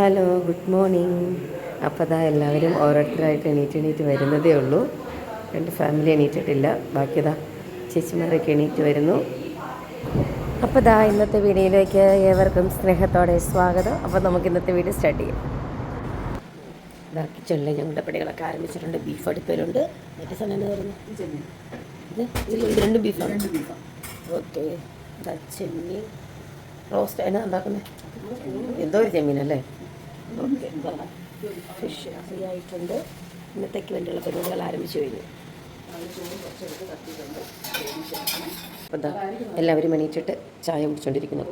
Hello, good morning. അപ്പോൾ അതാ എല്ലാവരും ഓരോരുത്തരായിട്ട് എണീറ്റ് വരുന്നതേ ഉള്ളൂ. എൻ്റെ ഫാമിലി എണീറ്റിട്ടില്ല. ബാക്കിയതാ ചേച്ചിമാരൊക്കെ എണീറ്റ് വരുന്നു. അപ്പോൾ ഇതാ ഇന്നത്തെ വീഡിയോയിലേക്ക് ഏവർക്കും സ്നേഹത്തോടെ സ്വാഗതം. അപ്പോൾ നമുക്ക് ഇന്നത്തെ വീഡിയോ സ്റ്റാർട്ട് ചെയ്യാം. ഇതാ കിച്ചണിൽ ഞങ്ങളുടെ പണികളൊക്കെ ആരംഭിച്ചിട്ടുണ്ട്. ബീഫ് അടുപ്പിലുണ്ട്. മറ്റേ സാധനം എന്ന് പറയുന്നത് ഇത് രണ്ടും ബീഫാണ്. ഓക്കെ, ഇതാ ചെമ്മീൻ റോസ്റ്റ് എന്നാ ഉണ്ടാക്കുന്നത്? എന്തോ ഒരു ചെമ്മീനല്ലേ? ഓക്കെ, ഫിഷ് ഫ്രൈ ആയിട്ടുണ്ട്. ഇന്നത്തേക്ക് വേണ്ടിയുള്ള പരിപാടികൾ ആരംഭിച്ചു കഴിഞ്ഞു. അപ്പോൾ എന്താ എല്ലാവരും എണീറ്റിട്ട് ചായ കുടിച്ചുകൊണ്ടിരിക്കുന്നു.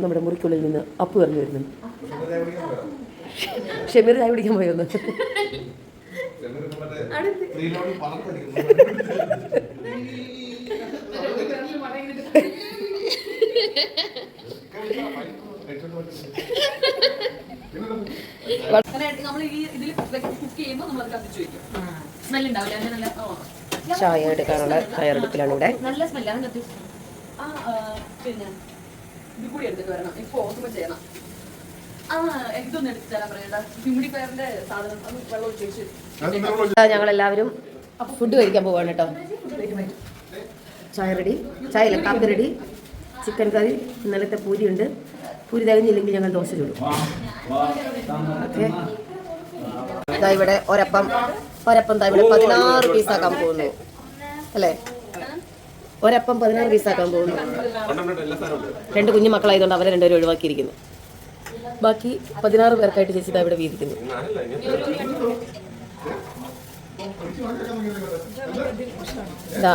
നമ്മുടെ മുറിക്കുള്ളിൽ നിന്ന് അപ്പു ഇറങ്ങി വരുന്നു. ഷമീർ ചായ കുടിക്കാൻ പോയൊന്ന്. ചായ എടുക്കാനുള്ള തയ്യാറെടുപ്പിലാണ് ഇവിടെ. നല്ല സ്മെല്ലാണ്. പിന്നെ ഇത് കൂടി എടുത്തിട്ട് വരണം. ഇപ്പൊ ഓർമ്മ ചെയ്യണം. ഇതൊന്നും എടുത്ത് തരാൻ പറയണ്ട. ഹ്യൂമിഡിഫയറിന്റെ സാധനം വെള്ളം ഒഴിച്ച് ഞങ്ങളെല്ലാവരും ഫുഡ് കഴിക്കാൻ പോവാണ് കേട്ടോ. ചായ റെഡി, ചായയില്ല കാപ്പി റെഡി. ചിക്കൻ കറി, ഇന്നലത്തെ പൂരിയുണ്ട്. പൂരി തികഞ്ഞില്ലെങ്കിൽ ഞങ്ങൾ ദോശ ചൂടും. ഓക്കെ, ഇതാ ഇവിടെ ഒരപ്പം ഇവിടെ 16 പീസാക്കാൻ പോകുന്നു അല്ലേ? ഒരപ്പം 16 പീസാക്കാൻ പോകുന്നു. 2 കുഞ്ഞു മക്കളായതുകൊണ്ട് അവരെ 2 പേരും ഒഴിവാക്കിയിരിക്കുന്നു. ബാക്കി 16 പേർക്കായിട്ട് ചേച്ചി ഇതാ ഇവിടെ വീതിക്കുന്നു.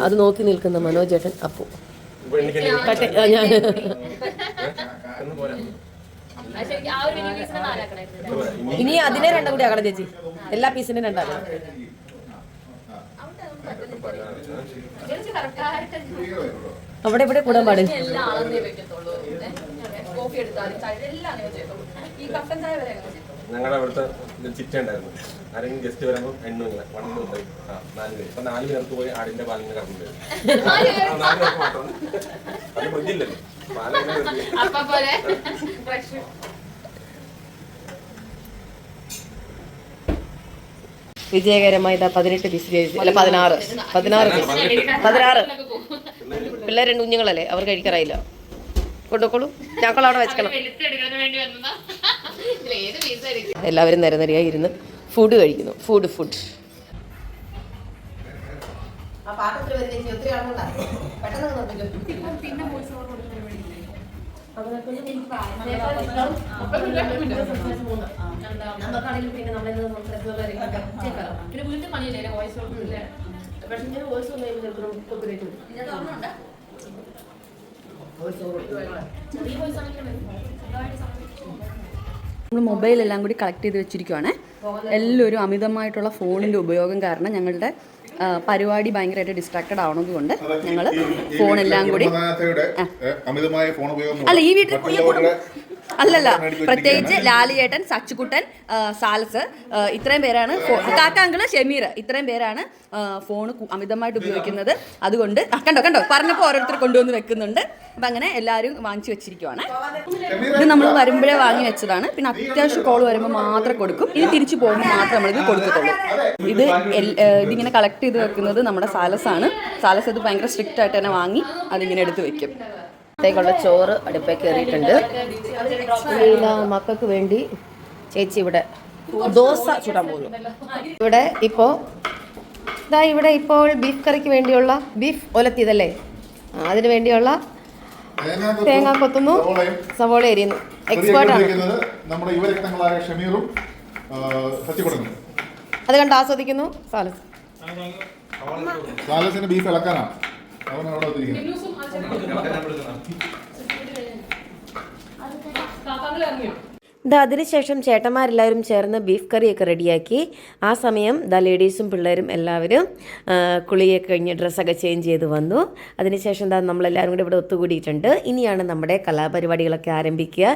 അത് നോക്കി നിൽക്കുന്ന മനോജേട്ടൻ അപ്പു. ഞാൻ ഇനി അതിനെ 2 കൂടി ആക്കണം ചേച്ചി. എല്ലാ പീസിനും 2 ആക്കണം. അവിടെ ഇവിടെ കൂടാൻ പാടില്ല. ഞങ്ങളുടെ അവിടുത്തെ ചിറ്റ ഉണ്ടായിരുന്നു. ആരെങ്കിലും ഗസ്റ്റ് വരുമ്പോൾ എണ്ണ 4 പേര്. ഇപ്പൊ 4 പേർക്ക് പോയി ആടിന്റെ പാലിന് കറണ്ട് വരും. 4 പേർക്ക് മാത്രം. അത് മൃഗില്ലല്ലോ. വിജയകരമായി 18 പീസ് അല്ല 16 പിള്ളേർ 2 കുഞ്ഞുങ്ങളല്ലേ, അവർ കഴിക്കാറായില്ല. കൊണ്ടുപോക്കോളൂ, ഞങ്ങൾ അവിടെ വെച്ചണം. എല്ലാവരും നിരനിരയായി ഇരുന്ന് ഫുഡ് കഴിക്കുന്നു. ഫുഡ് നമ്മൾ മൊബൈലെല്ലാം കൂടി കളക്ട് ചെയ്ത് വെച്ചിരിക്കുവാണ്. എല്ലാവരും അമിതമായിട്ടുള്ള ഫോണിൻ്റെ ഉപയോഗം കാരണം ഞങ്ങളുടെ പരിപാടി ഭയങ്കരമായിട്ട് ഡിസ്ട്രാക്റ്റഡ് ആവുന്നത് കൊണ്ട് ഞങ്ങൾ ഫോണെല്ലാം കൂടി അല്ല ഈ വീട്ടിൽ അല്ലല്ല, പ്രത്യേകിച്ച് ലാലിയേട്ടൻ, സച്ചുകുട്ടൻ, സാലസ്, ഇത്രയും പേരാണ്, കാക്കാങ്കിള്, ഷമീർ, ഇത്രയും പേരാണ് ഫോൺ അമിതമായിട്ട് ഉപയോഗിക്കുന്നത്. അതുകൊണ്ട് കണ്ടോ പറഞ്ഞപ്പോൾ ഓരോരുത്തർ കൊണ്ടുവന്ന് വെക്കുന്നുണ്ട്. അപ്പം അങ്ങനെ എല്ലാവരും വാങ്ങിച്ചു വെച്ചിരിക്കുവാണ്. ഇത് നമ്മൾ വരുമ്പോഴേ വാങ്ങി വെച്ചതാണ്. പിന്നെ അത്യാവശ്യം കോൾ വരുമ്പോൾ മാത്രം കൊടുക്കും. ഇനി തിരിച്ചു പോകുമ്പോൾ മാത്രം നമ്മളിത് കൊടുക്കത്തുള്ളൂ. ഇതിങ്ങനെ കളക്ട് ചെയ്ത് വെക്കുന്നത് നമ്മുടെ സാലസാണ്. സാലസ് ഇത് ഭയങ്കര സ്ട്രിക്റ്റ് ആയിട്ട് തന്നെ വാങ്ങി അതിങ്ങനെ എടുത്ത് വെക്കും. ത്തേക്കുള്ള ചോറ് അടുപ്പേ കയറിയിട്ടുണ്ട്. മക്കൾക്ക് വേണ്ടി ചേച്ചി ഇവിടെ ദോശ ചുടാൻ പോകുന്നു. ഇവിടെ ഇപ്പോൾ ബീഫ് കറിക്ക് വേണ്ടിയുള്ള ബീഫ് ഒലത്തിയതല്ലേ, അതിന് വേണ്ടിയുള്ള തേങ്ങ കൊത്തുന്നു, സവോള എരിയുന്നു. എക്സ്പേർട്ടാണ്. അത് കണ്ട് ആസ്വദിക്കുന്നു സാലസ്. ബീഫ് ഇളക്കാനാണ്. അതിനുശേഷം ചേട്ടന്മാരെല്ലാവരും ചേർന്ന് ബീഫ് കറിയൊക്കെ റെഡിയാക്കി. ആ സമയം ലേഡീസും പിള്ളേരും എല്ലാവരും കുളിയൊക്കെ കഴിഞ്ഞ് ഡ്രസ്സൊക്കെ ചേഞ്ച് ചെയ്ത് വന്നു. അതിനുശേഷം നമ്മളെല്ലാവരും കൂടി ഇവിടെ ഒത്തുകൂടിയിട്ടുണ്ട്. ഇനിയാണ് നമ്മുടെ കലാപരിപാടികളൊക്കെ ആരംഭിക്കുക.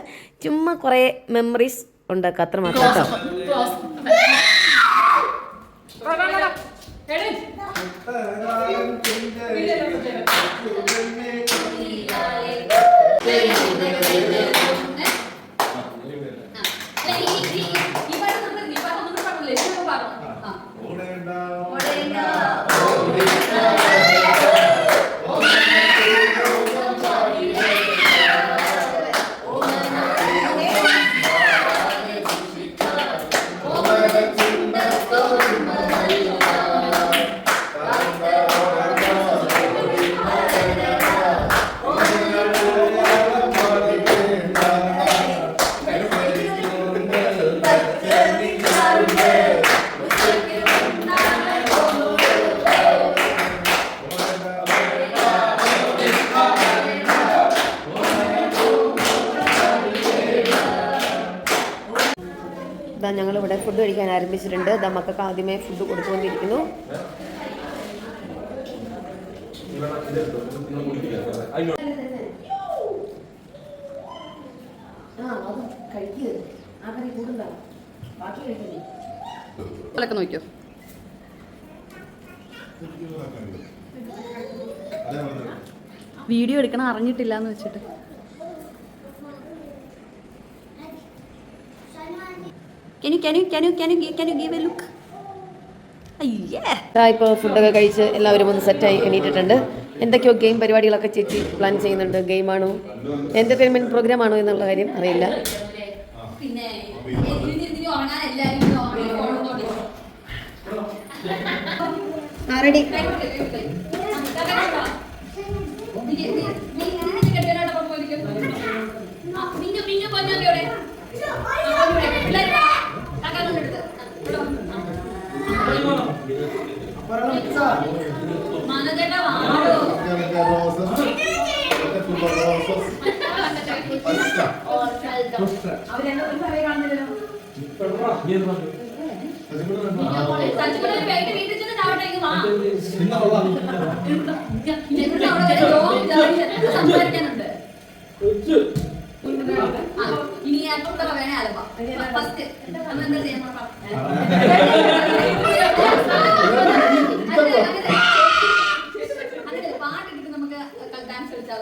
ചുമ്മാ കുറേ മെമ്മറീസ് ഉണ്ടാക്കുക, അത്ര മാത്രം കേട്ടോ. ഇതാ ഞങ്ങളിവിടെ ഫുഡ് കഴിക്കാൻ ആരംഭിച്ചിട്ടുണ്ട്. ഇതാ മക്കൾക്ക് ആദ്യമേ ഫുഡ് കൊടുത്തുകൊണ്ടിരിക്കുന്നു. നോക്കിയോ വീഡിയോ എടുക്കണം അറിഞ്ഞിട്ടില്ല എന്ന് വെച്ചിട്ട്. Can you give a look? ഇപ്പോൾ ഫുഡൊക്കെ കഴിച്ച് എല്ലാവരും ഒന്ന് സെറ്റായി എണീറ്റിട്ടുണ്ട്. എന്തൊക്കെയോ ഗെയിം പരിപാടികളൊക്കെ ചേച്ചി പ്ലാൻ ചെയ്യുന്നുണ്ട്. ഗെയിമാണോ എൻ്റർടൈൻമെൻറ്റ് പ്രോഗ്രാമാണോ എന്നുള്ള കാര്യം അറിയില്ല. റെഡി ഇനി എത്ര വേണേ അലവാ ഫസ്റ്റ് എന്താ ചെയ്യാൻ പാട്ടിട്ട് നമുക്ക് ഡാൻസ് കളിച്ചാൽ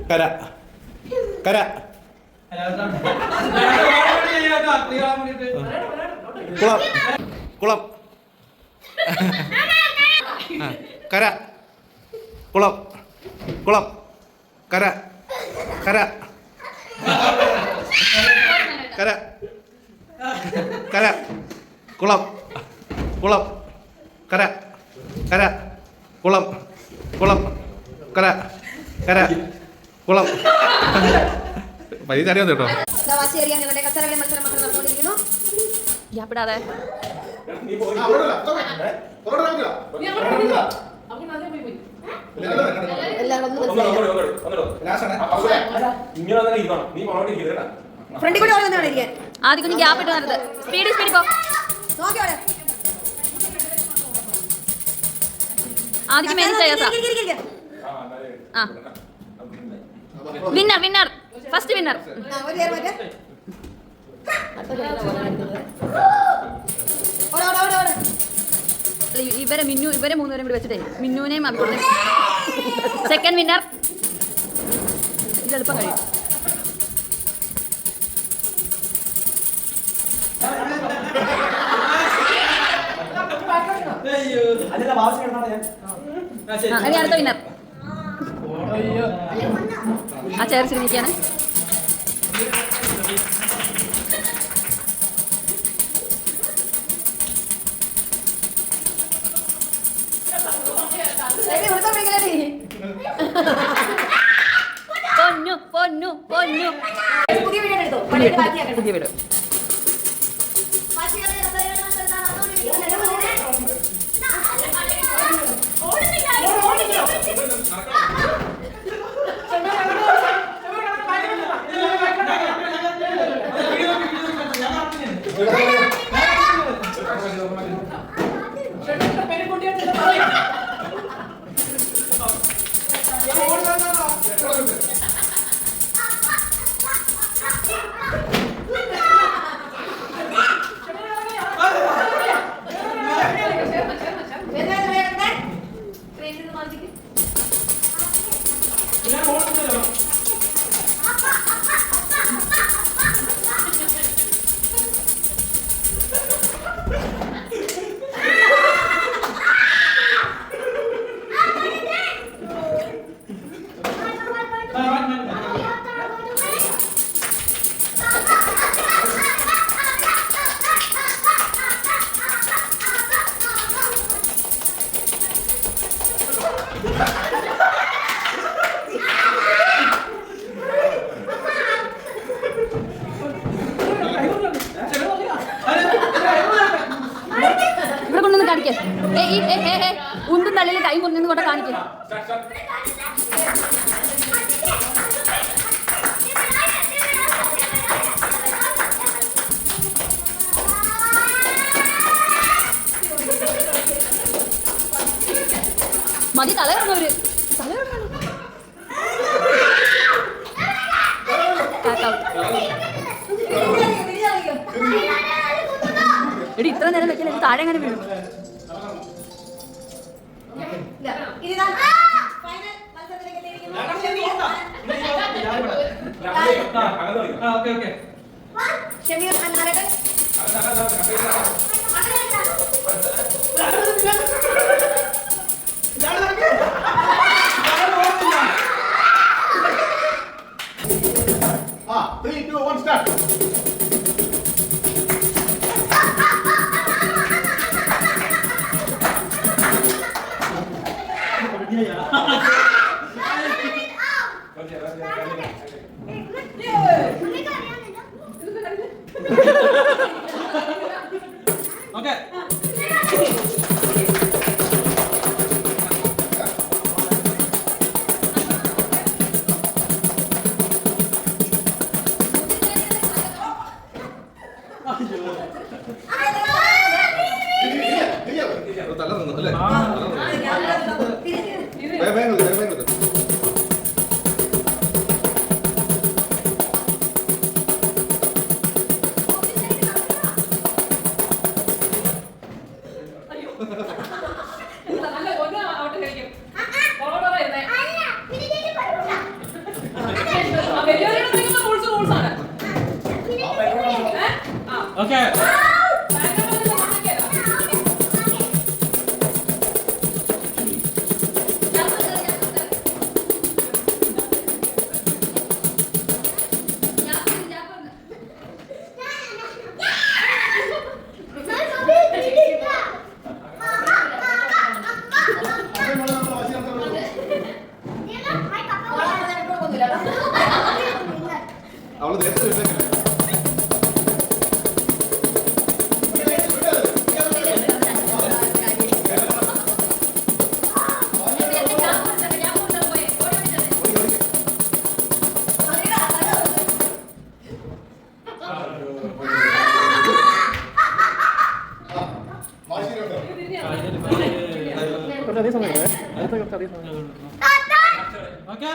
കര കര കുളം കുളം കര കുളം കുളം കര കര കര കര കുളം കുളം കര കര കുളം കുളം കര കര കുളം പരീക്ഷ അറിയാം കേട്ടോ. വാശിയേറിയ ഞങ്ങളുടെ കസരകളി മത്സരം മാത്രം നടന്നുകൊണ്ടിരിക്കുന്നു. ഗ്യാപ്പിടാതെ. നീ പോയി. ഇങ്ങനെ തന്നെ ഇരുന്നോ. നീ മുന്നോട്ട് ഇരിക്കരുത്. ഫ്രണ്ടിൽ കൂടെ ഓടുന്നതാണ് ഇരിക്കാൻ. ആദ്യം കുഞ്ഞ് ഗ്യാപ്പ് ഇട്ട് വരരുത്. സ്പീഡിൽ പോ. നോക്കി ഓടെ. ആദ്യം മെയിൻ ചെയ്യാം. ആ വിന്നർ ഫസ്റ്റ് വിന്നർ. ഒരു ചേർ മാറ്റേ. ഇവരെ മൂന്നുപേരും കൂടി വെച്ചിട്ടേ മിന്നുവിനെയും അബ്ദുളിനെയും. Second winner. ഇത് എളുപ്പം കഴിയും. ഇനി അടുത്ത വിന്നർ. ആ ചേർച്ചിൽ നിൽക്കാണ്. പൊന്നു പുതിയ വീഡിയോ എടുത്തോ. പുതിയ വീട്. ഇവിടെ കൊണ്ടൊന്ന് കാണിക്കേ. ഉന്തും തള്ളിയിൽ കൈ മുറിഞ്ഞെന്ന് കൊണ്ട് കാണിക്കേ. മതി തലയിറങ്ങവര്. എടി ഇത്ര നേരം വെക്കില്ല, താഴെ എങ്ങനെ വീഴും? ഇപ്പൊ അവർ ഐഫോൺ ഓക്കെ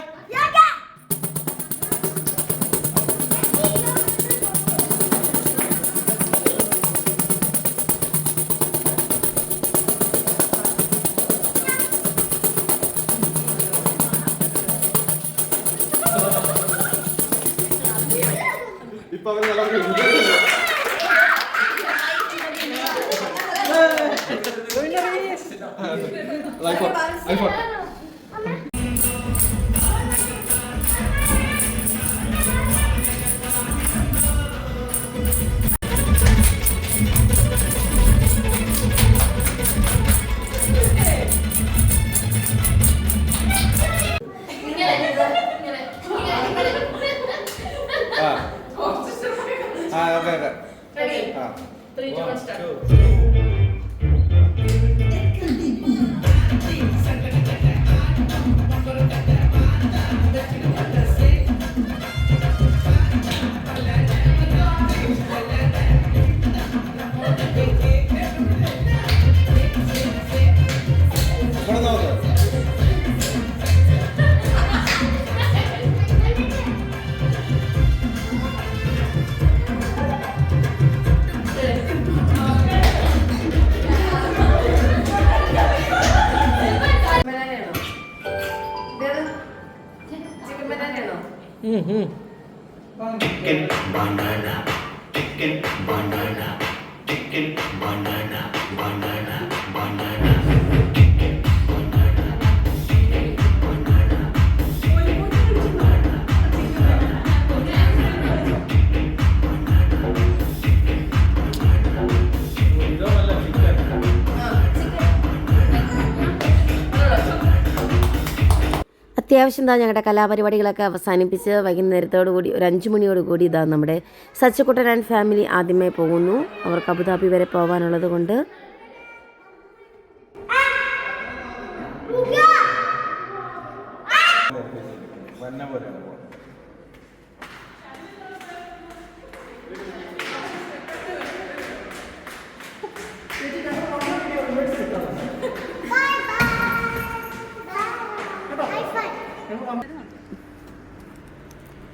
അത്യാവശ്യം ഇതാ ഞങ്ങളുടെ കലാപരിപാടികളൊക്കെ അവസാനിപ്പിച്ച് വൈകുന്നേരത്തോടുകൂടി ഒരു 5 മണിയോടുകൂടി ഇതാ നമ്മുടെ സച്ചുകുട്ടൻ ആൻഡ് ഫാമിലി ആദ്യമേ പോകുന്നു. അവർക്ക് അബുദാബി വരെ പോകാനുള്ളത് കൊണ്ട്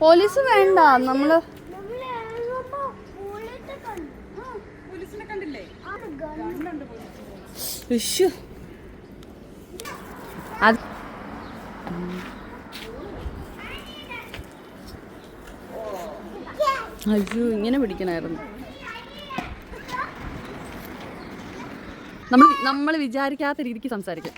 പോലീസ് വേണ്ട, നമ്മള് അത് അയ്യോ ഇങ്ങനെ പിടിക്കണായിരുന്നു. നമ്മൾ വിചാരിക്കാത്ത രീതിക്ക് സംസാരിക്കും.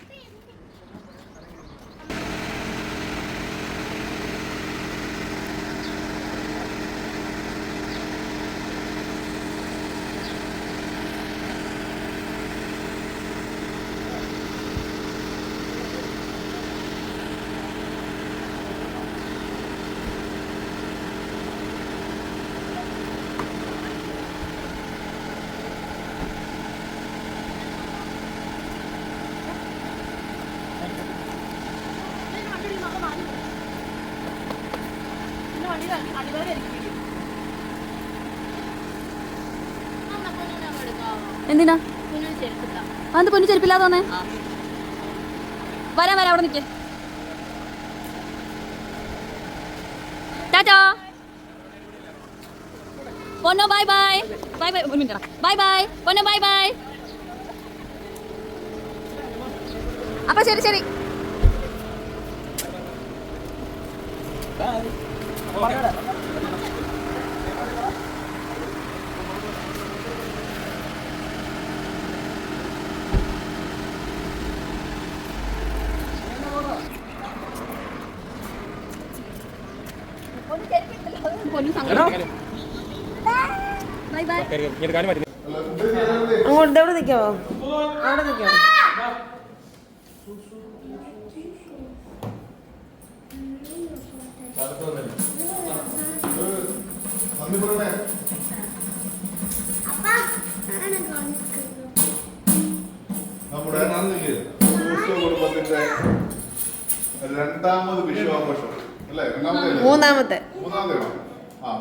എന്തിനാ അത് പൊന്നു ചെരുപ്പില്ലാതെ വന്നേ? വരാൻ അവിടെ നിൽക്കേ. ടാറ്റാ പൊന്നോ, ബൈ ബൈ. Bye bye. ഒരു മിനിറ്റ്. ബൈ ബൈ പൊന്നോ, ബൈ ബൈ. അപ്പൊ ശരി ശരി. Bye bye. അങ്ങോട്ട് എവിടെ നിൽക്കാവോ? അവിടെ നിൽക്കാവോ? നമ്മുടെ കുടുംബത്തിന്റെ രണ്ടാമത് വിഷുവാഘോഷം അല്ലേ? മൂന്നാമത്തെ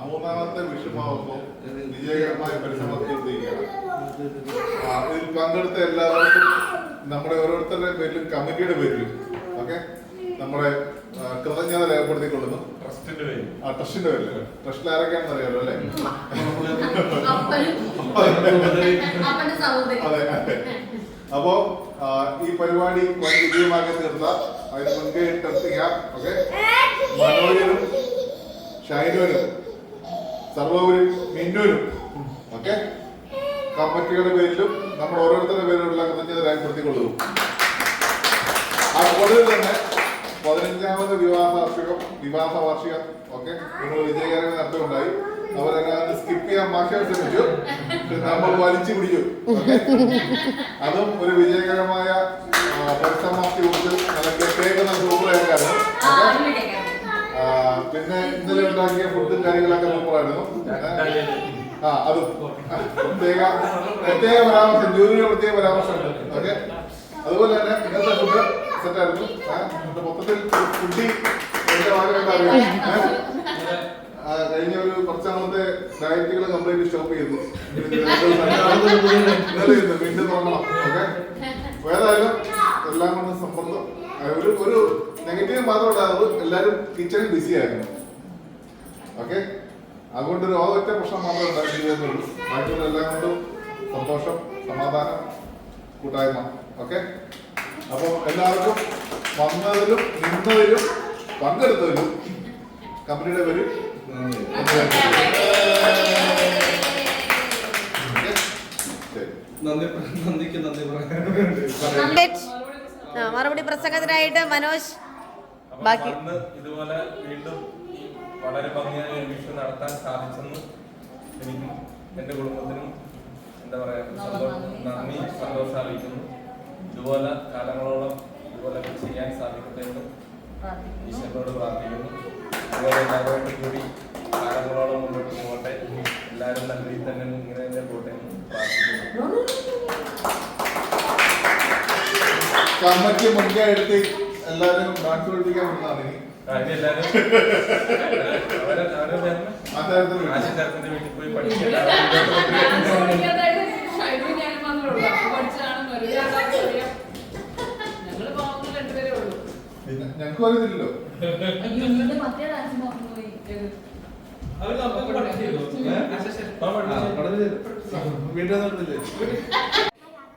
മൂന്നാമത്തെ വിഷുവാഘോഷം വിജയകരമായി പരിസമാപ്തിയിരിക്കുകയാണ്. ഇതിൽ പങ്കെടുത്ത എല്ലാവർക്കും നമ്മുടെ ഓരോരുത്തരുടെ പേരിലും കമ്മിറ്റിയുടെ പേരിലും ഓക്കെ നമ്മുടെ കൃതജ്ഞത രേഖപ്പെടുത്തിക്കൊള്ളുന്നു. ട്രസ്റ്റിന്റെ പേര് ട്രസ്റ്റിന്റെ പേരില് ട്രസ്റ്റിൽ ആരൊക്കെയാണെന്ന് അറിയാലോ അല്ലേ? അതെ അതെ. അപ്പോ ഈ പരിപാടി വലിയ വിജയമാക്കി തീർത്ത അതിന് മുൻകൈ എടുത്തിയ ഓക്കെ മനോജനും ഷൈനുവിനും സർവ്വരും മിന്നുവിനും ഓക്കെ കമ്മിറ്റിയുടെ പേരിലും നമ്മൾ ഓരോരുത്തരുടെ പേരിലുള്ള കൃതജ്ഞത രേഖപ്പെടുത്തിക്കൊള്ളുന്നു. അതുപോലെ തന്നെ 15ാമത് വിവാഹ വാർഷികം ഓക്കെ നിങ്ങൾ വിജയകരമായി നടത്തുകയുണ്ടായി. അവരെല്ലാം സ്കിപ്പ് ചെയ്യാൻ മാറ്റാൻ ശ്രമിച്ചു, നമ്മൾ വലിച്ചു പിടിച്ചു. അതും ഒരു വിജയകരമായ പരിസമാപ്തി കൊടുത്ത് നല്ല കേക്ക് സൂപ്പറായിരുന്നു. പിന്നെ ഇന്നലെ ഉണ്ടാക്കിയ ഫുഡും കാര്യങ്ങളൊക്കെ സൂപ്പറായിരുന്നു. അതും പ്രത്യേക പരാമർശം, ജൂനിയർ പ്രത്യേക പരാമർശമുണ്ട്. ഓക്കെ അതുപോലെ തന്നെ ഇന്നത്തെ ഫുഡ് സെറ്റായിരുന്നു. മൊത്തത്തിൽ ഫുഡി എന്റെ ഭാഗമായിട്ട് അറിയാം. കഴിഞ്ഞ ഒരു കുറച്ചാമത്തെ ഡയറ്റുകൾ കംപ്ലീറ്റ് സ്റ്റോപ്പ് ചെയ്തു. വീണ്ടും നോക്കണം. ഓക്കെ ഏതായാലും എല്ലാം കൊണ്ട് സമ്പർക്കം ഒരു നെഗറ്റീവ് മാത്രം ഉണ്ടാകുന്നത് എല്ലാവരും കിച്ചണിൽ ബിസി ആയിരുന്നു. ഓക്കെ അതുകൊണ്ടൊരു ഒറ്റ പ്രശ്നം മാത്രമേ ഉണ്ടായിരുന്നുള്ളൂ. ബാക്കിയുള്ള എല്ലാം കൊണ്ടും സന്തോഷം, സമാധാനം, കൂട്ടായ്മ. ഓക്കെ അപ്പോൾ എല്ലാവർക്കും വന്നതിലും നിന്നതിലും പങ്കെടുത്തതിലും കമ്പനിയുടെ പേര് മറുപടി പ്രസംഗത്തിനായിട്ട് മനോജ് ബാക്കി ഇതുപോലെ വീണ്ടും വളരെ ഭംഗിയായ ഒരു വിഷു നടത്താൻ സാധിച്ചെന്ന് എനിക്കും എന്റെ കുടുംബത്തിനും എന്താ പറയാ നന്ദി സന്തോഷം അറിയിക്കുന്നു. ഇതുപോലെ കാലങ്ങളോളം ഇതുപോലെ ചെയ്യാൻ സാധിക്കട്ടെ എന്ന് ഈശ്വരനോട് പ്രാർത്ഥിക്കുന്നു. അതുപോലെ എല്ലാവരോടും കൂടി കാലങ്ങളോളം മുന്നോട്ട് പോകട്ടെ, എല്ലാവരും നല്ല രീതിയിൽ തന്നെ ഇങ്ങനെ തന്നെ പോട്ടെ എന്ന് പ്രാർത്ഥിക്കുന്നു. കമ്മറ്റി മുൻകൈ എടുത്ത് എല്ലാവരും ഡാൻസ് പഠിപ്പിക്കാൻ പറ്റുന്നതാണ് ഇനി. ആശിച്ചേർത്തിന്റെ വീട്ടിൽ പോയി പഠിക്കാൻ ഞങ്ങൾക്കും അറിയത്തില്ലല്ലോ.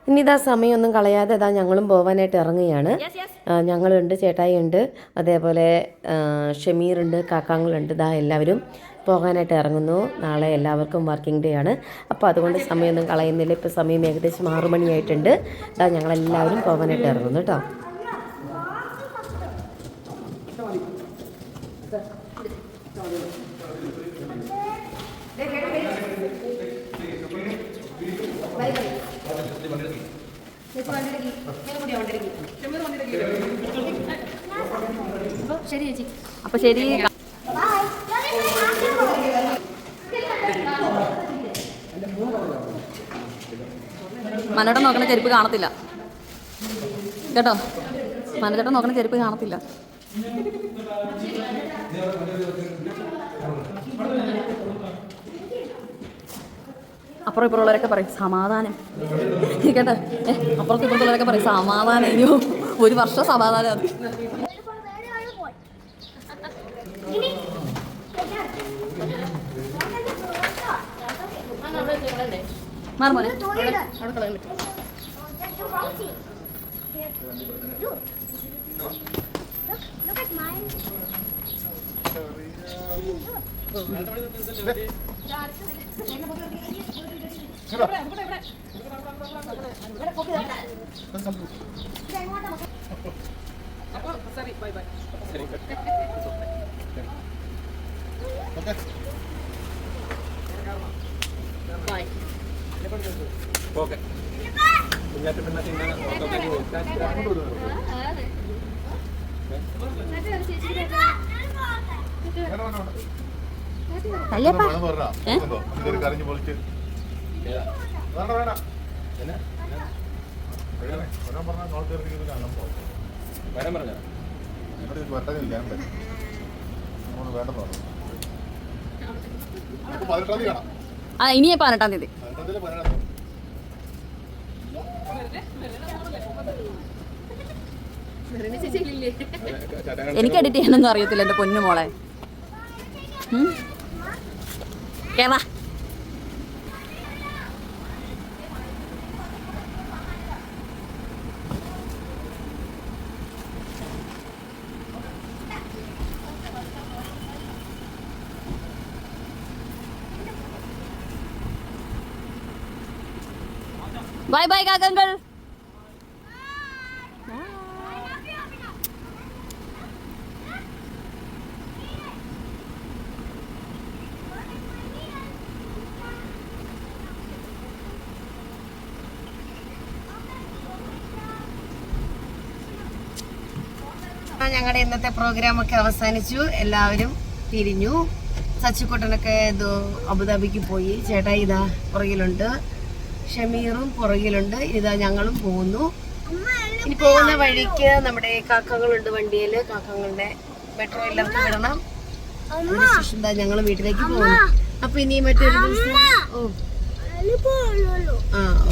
ഇനി ഇതാ സമയമൊന്നും കളയാതെ ഇതാ ഞങ്ങളും പോകാനായിട്ട് ഇറങ്ങുകയാണ്. ഞങ്ങളുണ്ട്, ചേട്ടായി ഉണ്ട്, അതേപോലെ ഷമീറുണ്ട്, കാക്കാങ്ങളുണ്ട്. ഇതാ എല്ലാവരും പോകാനായിട്ട് ഇറങ്ങുന്നു. നാളെ എല്ലാവർക്കും വർക്കിംഗ് ഡേ ആണ്. അപ്പോൾ അതുകൊണ്ട് സമയമൊന്നും കളയുന്നില്ല. ഇപ്പോൾ സമയം ഏകദേശം 6 മണിയായിട്ടുണ്ട്. ഇതാ ഞങ്ങളെല്ലാവരും പോകാനായിട്ട് ഇറങ്ങുന്നു കേട്ടോ. ശരി ചേച്ചി, അപ്പൊ ശരി. മനോട്ടം നോക്കണ ചെരുപ്പ് കാണത്തില്ല കേട്ടോ. മനോട്ടം നോക്കണ ചെരുപ്പ് കാണത്തില്ല. അപ്പുറം ഇപ്പുറമുള്ളവരൊക്കെ പറയും സമാധാനം കേട്ടോ. അപ്പുറത്ത് ഇപ്പുറത്തുള്ളവരൊക്കെ പറയും സമാധാനം. ഇനിയോ 1 വർഷം സമാധാനം. അത് മാറുമോനെ ഓക്കെ കരഞ്ഞു പൊളിച്ച് വരാൻ പറഞ്ഞ വേണ്ടെന്ന് പറഞ്ഞു. 18-ാം തീയതി കാണാം. ഇനി 18-ാം തീയതി. എനിക്ക് എഡിറ്റ് ചെയ്യാനൊന്നും അറിയത്തില്ല എൻ്റെ പൊന്നു മോളെ. കേവാ ബൈ ബൈ കാക്കങ്കൾ. ഞങ്ങളുടെ ഇന്നത്തെ പ്രോഗ്രാം ഒക്കെ അവസാനിച്ചു. എല്ലാവരും പിരിഞ്ഞു. സച്ചിക്കുട്ടനൊക്കെ അബുദാബിക്ക് പോയി. ചേട്ടാ ഇതാ പുറകിലുണ്ട്, ഷമീറും പുറകിലുണ്ട്. ഇതാ ഞങ്ങളും പോകുന്നു. ഇനി പോകുന്ന വഴിക്ക് നമ്മുടെ കാക്കകളുണ്ട് വണ്ടിയിൽ. കാക്കകളുടെ മെട്രോ എല്ലാവർക്കും വിടണം. അതിനുശേഷം ഞങ്ങൾ വീട്ടിലേക്ക് പോകുന്നു. അപ്പൊ ഇനി മറ്റൊരു ദിവസം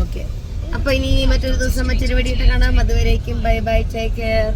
ഓക്കെ. അപ്പൊ ഇനി മറ്റൊരു ദിവസം മറ്റൊരു വീഡിയോ കാണാം. അതുവരേക്കും ബൈ ബൈ, ടേക്ക് കെയർ.